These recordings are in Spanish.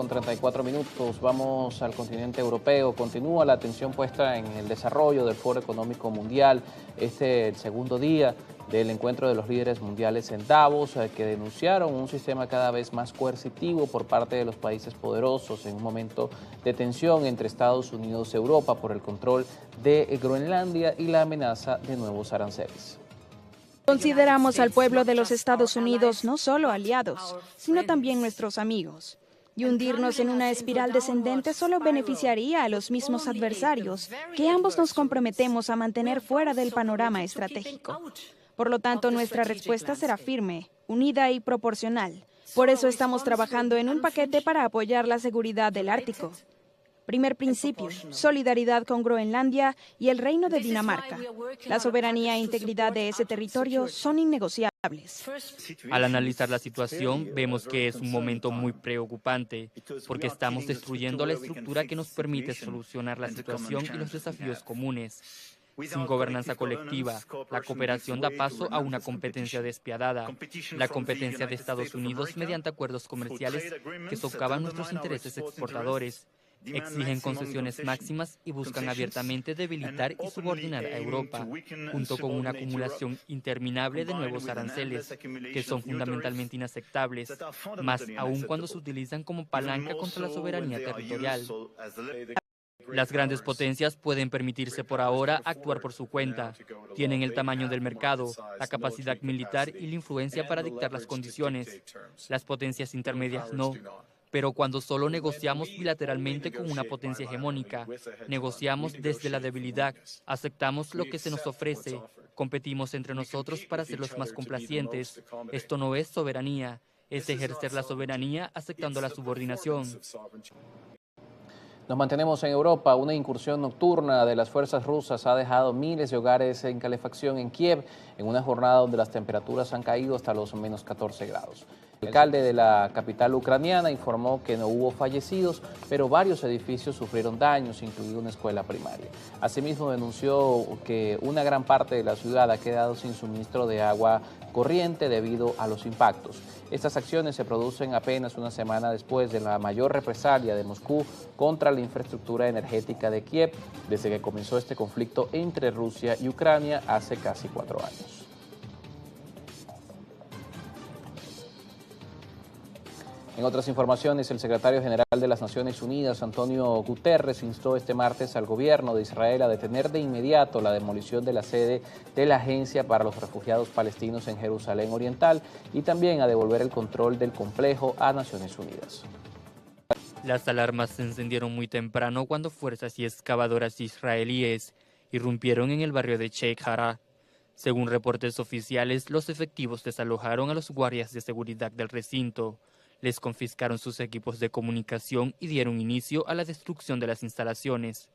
8:34. Vamos al continente europeo. Continúa la atención puesta en el desarrollo del Foro Económico Mundial. El segundo día del encuentro de los líderes mundiales en Davos, que denunciaron un sistema cada vez más coercitivo por parte de los países poderosos en un momento de tensión entre Estados Unidos y Europa por el control de Groenlandia y la amenaza de nuevos aranceles. Consideramos al pueblo de los Estados Unidos no solo aliados, sino también nuestros amigos. Y hundirnos en una espiral descendente solo beneficiaría a los mismos adversarios, que ambos nos comprometemos a mantener fuera del panorama estratégico. Por lo tanto, nuestra respuesta será firme, unida y proporcional. Por eso estamos trabajando en un paquete para apoyar la seguridad del Ártico. Primer principio, solidaridad con Groenlandia y el Reino de Dinamarca. La soberanía e integridad de ese territorio son innegociables. Al analizar la situación, vemos que es un momento muy preocupante, porque estamos destruyendo la estructura que nos permite solucionar la situación y los desafíos comunes. Sin gobernanza colectiva, la cooperación da paso a una competencia despiadada, la competencia de Estados Unidos mediante acuerdos comerciales que socavan nuestros intereses exportadores, exigen concesiones máximas y buscan abiertamente debilitar y subordinar a Europa, junto con una acumulación interminable de nuevos aranceles, que son fundamentalmente inaceptables, más aún cuando se utilizan como palanca contra la soberanía territorial. Las grandes potencias pueden permitirse por ahora actuar por su cuenta. Tienen el tamaño del mercado, la capacidad militar y la influencia para dictar las condiciones. Las potencias intermedias no. Pero cuando solo negociamos bilateralmente con una potencia hegemónica, negociamos desde la debilidad, aceptamos lo que se nos ofrece, competimos entre nosotros para ser los más complacientes. Esto no es soberanía, es ejercer la soberanía aceptando la subordinación. Nos mantenemos en Europa. Una incursión nocturna de las fuerzas rusas ha dejado miles de hogares en calefacción en Kiev, en una jornada donde las temperaturas han caído hasta los menos 14 grados. El alcalde de la capital ucraniana informó que no hubo fallecidos, pero varios edificios sufrieron daños, incluida una escuela primaria. Asimismo, denunció que una gran parte de la ciudad ha quedado sin suministro de agua corriente debido a los impactos. Estas acciones se producen apenas una semana después de la mayor represalia de Moscú contra la infraestructura energética de Kiev desde que comenzó este conflicto entre Rusia y Ucrania hace casi 4 años. En otras informaciones, el secretario general de las Naciones Unidas, Antonio Guterres, instó este martes al gobierno de Israel a detener de inmediato la demolición de la sede de la Agencia para los Refugiados Palestinos en Jerusalén Oriental y también a devolver el control del complejo a Naciones Unidas. Las alarmas se encendieron muy temprano cuando fuerzas y excavadoras israelíes irrumpieron en el barrio de Sheikh Jarrah. Según reportes oficiales, los efectivos desalojaron a los guardias de seguridad del recinto, les confiscaron sus equipos de comunicación y dieron inicio a la destrucción de las instalaciones.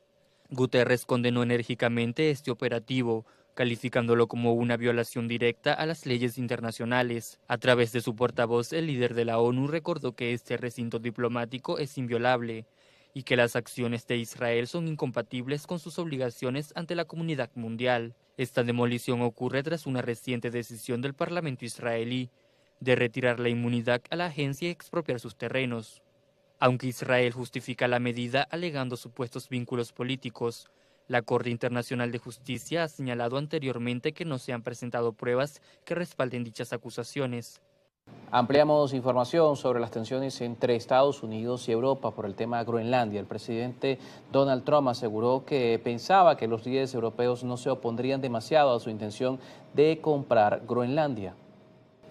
Guterres condenó enérgicamente este operativo, calificándolo como una violación directa a las leyes internacionales. A través de su portavoz, el líder de la ONU recordó que este recinto diplomático es inviolable y que las acciones de Israel son incompatibles con sus obligaciones ante la comunidad mundial. Esta demolición ocurre tras una reciente decisión del Parlamento israelí de retirar la inmunidad a la agencia y expropiar sus terrenos. Aunque Israel justifica la medida alegando supuestos vínculos políticos, la Corte Internacional de Justicia ha señalado anteriormente que no se han presentado pruebas que respalden dichas acusaciones. Ampliamos información sobre las tensiones entre Estados Unidos y Europa por el tema Groenlandia. El presidente Donald Trump aseguró que pensaba que los líderes europeos no se opondrían demasiado a su intención de comprar Groenlandia.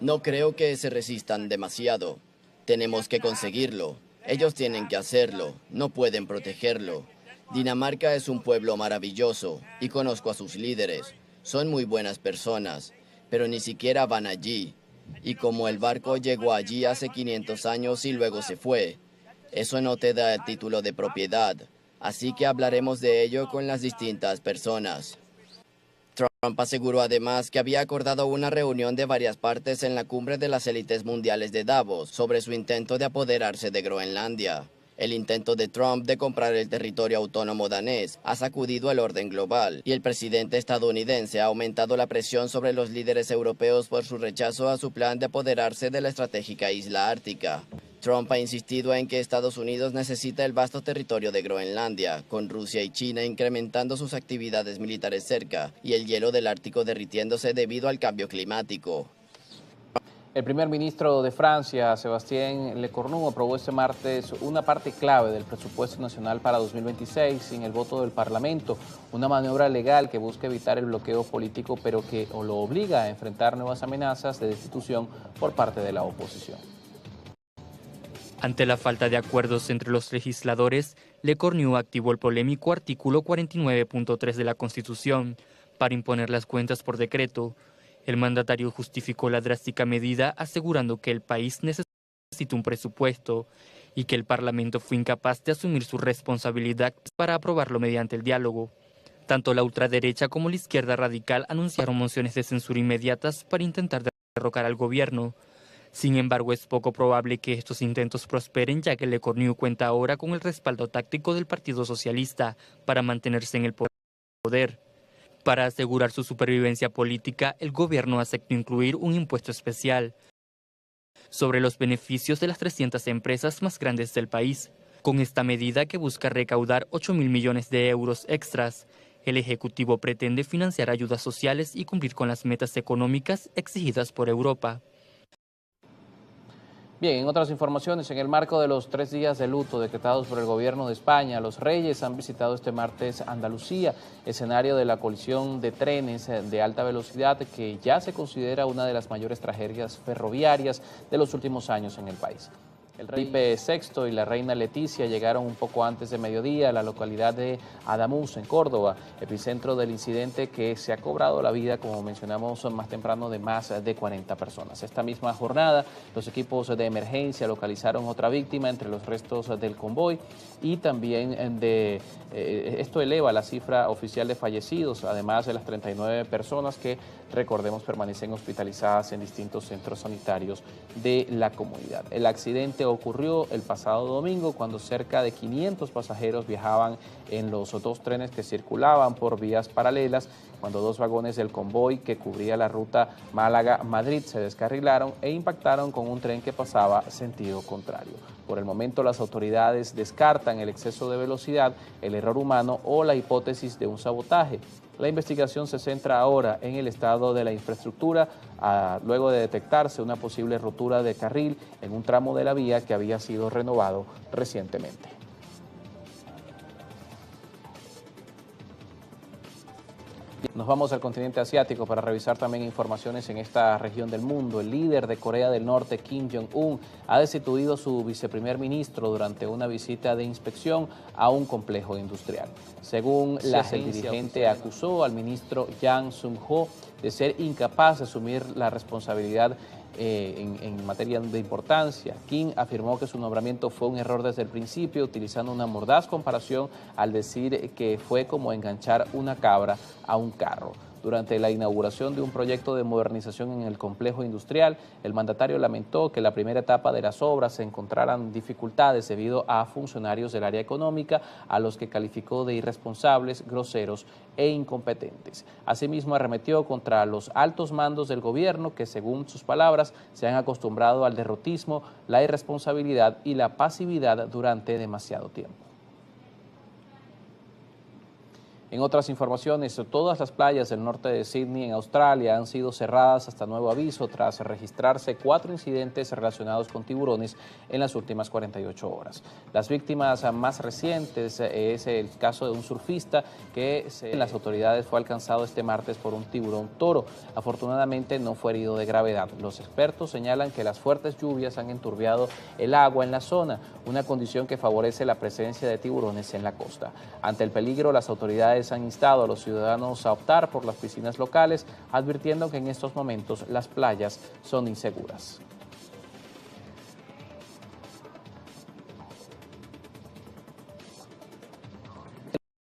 No creo que se resistan demasiado. Tenemos que conseguirlo. Ellos tienen que hacerlo. No pueden protegerlo. Dinamarca es un pueblo maravilloso y conozco a sus líderes. Son muy buenas personas, pero ni siquiera van allí. Y como el barco llegó allí hace 500 años y luego se fue, eso no te da el título de propiedad. Así que hablaremos de ello con las distintas personas. Trump aseguró además que había acordado una reunión de varias partes en la cumbre de las élites mundiales de Davos sobre su intento de apoderarse de Groenlandia. El intento de Trump de comprar el territorio autónomo danés ha sacudido el orden global y el presidente estadounidense ha aumentado la presión sobre los líderes europeos por su rechazo a su plan de apoderarse de la estratégica isla ártica. Trump ha insistido en que Estados Unidos necesita el vasto territorio de Groenlandia, con Rusia y China incrementando sus actividades militares cerca y el hielo del Ártico derritiéndose debido al cambio climático. El primer ministro de Francia, Sébastien Lecornu, aprobó este martes una parte clave del presupuesto nacional para 2026 sin el voto del Parlamento, una maniobra legal que busca evitar el bloqueo político, pero que lo obliga a enfrentar nuevas amenazas de destitución por parte de la oposición. Ante la falta de acuerdos entre los legisladores, Lecornu activó el polémico artículo 49.3 de la Constitución para imponer las cuentas por decreto. El mandatario justificó la drástica medida asegurando que el país necesita un presupuesto y que el Parlamento fue incapaz de asumir su responsabilidad para aprobarlo mediante el diálogo. Tanto la ultraderecha como la izquierda radical anunciaron mociones de censura inmediatas para intentar derrocar al gobierno. Sin embargo, es poco probable que estos intentos prosperen, ya que Lecornu cuenta ahora con el respaldo táctico del Partido Socialista para mantenerse en el poder. Para asegurar su supervivencia política, el gobierno aceptó incluir un impuesto especial sobre los beneficios de las 300 empresas más grandes del país. Con esta medida, que busca recaudar 8.000 millones de euros extras, el Ejecutivo pretende financiar ayudas sociales y cumplir con las metas económicas exigidas por Europa. Bien, en otras informaciones, en el marco de los 3 días de luto decretados por el gobierno de España, los Reyes han visitado este martes Andalucía, escenario de la colisión de trenes de alta velocidad que ya se considera una de las mayores tragedias ferroviarias de los últimos años en el país. El rey Felipe VI y la reina Leticia llegaron un poco antes de mediodía a la localidad de Ademuz, en Córdoba, epicentro del incidente que se ha cobrado la vida, como mencionamos más temprano, de más de 40 personas. Esta misma jornada, los equipos de emergencia localizaron otra víctima entre los restos del convoy y también esto eleva la cifra oficial de fallecidos, además de las 39 personas que, recordemos, permanecen hospitalizadas en distintos centros sanitarios de la comunidad. El accidente ocurrió el pasado domingo cuando cerca de 500 pasajeros viajaban en los 2 trenes que circulaban por vías paralelas, cuando 2 vagones del convoy que cubría la ruta Málaga-Madrid se descarrilaron e impactaron con un tren que pasaba sentido contrario. Por el momento, las autoridades descartan el exceso de velocidad, el error humano o la hipótesis de un sabotaje. La investigación se centra ahora en el estado de la infraestructura, luego de detectarse una posible rotura de carril en un tramo de la vía que había sido renovado recientemente. Nos vamos al continente asiático para revisar también informaciones en esta región del mundo. El líder de Corea del Norte, Kim Jong-un, ha destituido a su viceprimer ministro durante una visita de inspección a un complejo industrial. Según la agencia, el dirigente acusó al ministro Yang Sung-ho de ser incapaz de asumir la responsabilidad en materia de importancia. Kim afirmó que su nombramiento fue un error desde el principio, utilizando una mordaz comparación al decir que fue como enganchar una cabra a un carro. Durante la inauguración de un proyecto de modernización en el complejo industrial, el mandatario lamentó que en la primera etapa de las obras se encontraran dificultades debido a funcionarios del área económica, a los que calificó de irresponsables, groseros e incompetentes. Asimismo, arremetió contra los altos mandos del gobierno que, según sus palabras, se han acostumbrado al derrotismo, la irresponsabilidad y la pasividad durante demasiado tiempo. En otras informaciones, todas las playas del norte de Sydney, en Australia, han sido cerradas hasta nuevo aviso tras registrarse 4 incidentes relacionados con tiburones en las últimas 48 horas. Las víctimas más recientes es el caso de un surfista que, según las autoridades, fue alcanzado este martes por un tiburón toro. Afortunadamente no fue herido de gravedad. Los expertos señalan que las fuertes lluvias han enturbiado el agua en la zona, una condición que favorece la presencia de tiburones en la costa. Ante el peligro, las autoridades han instado a los ciudadanos a optar por las piscinas locales, advirtiendo que en estos momentos las playas son inseguras.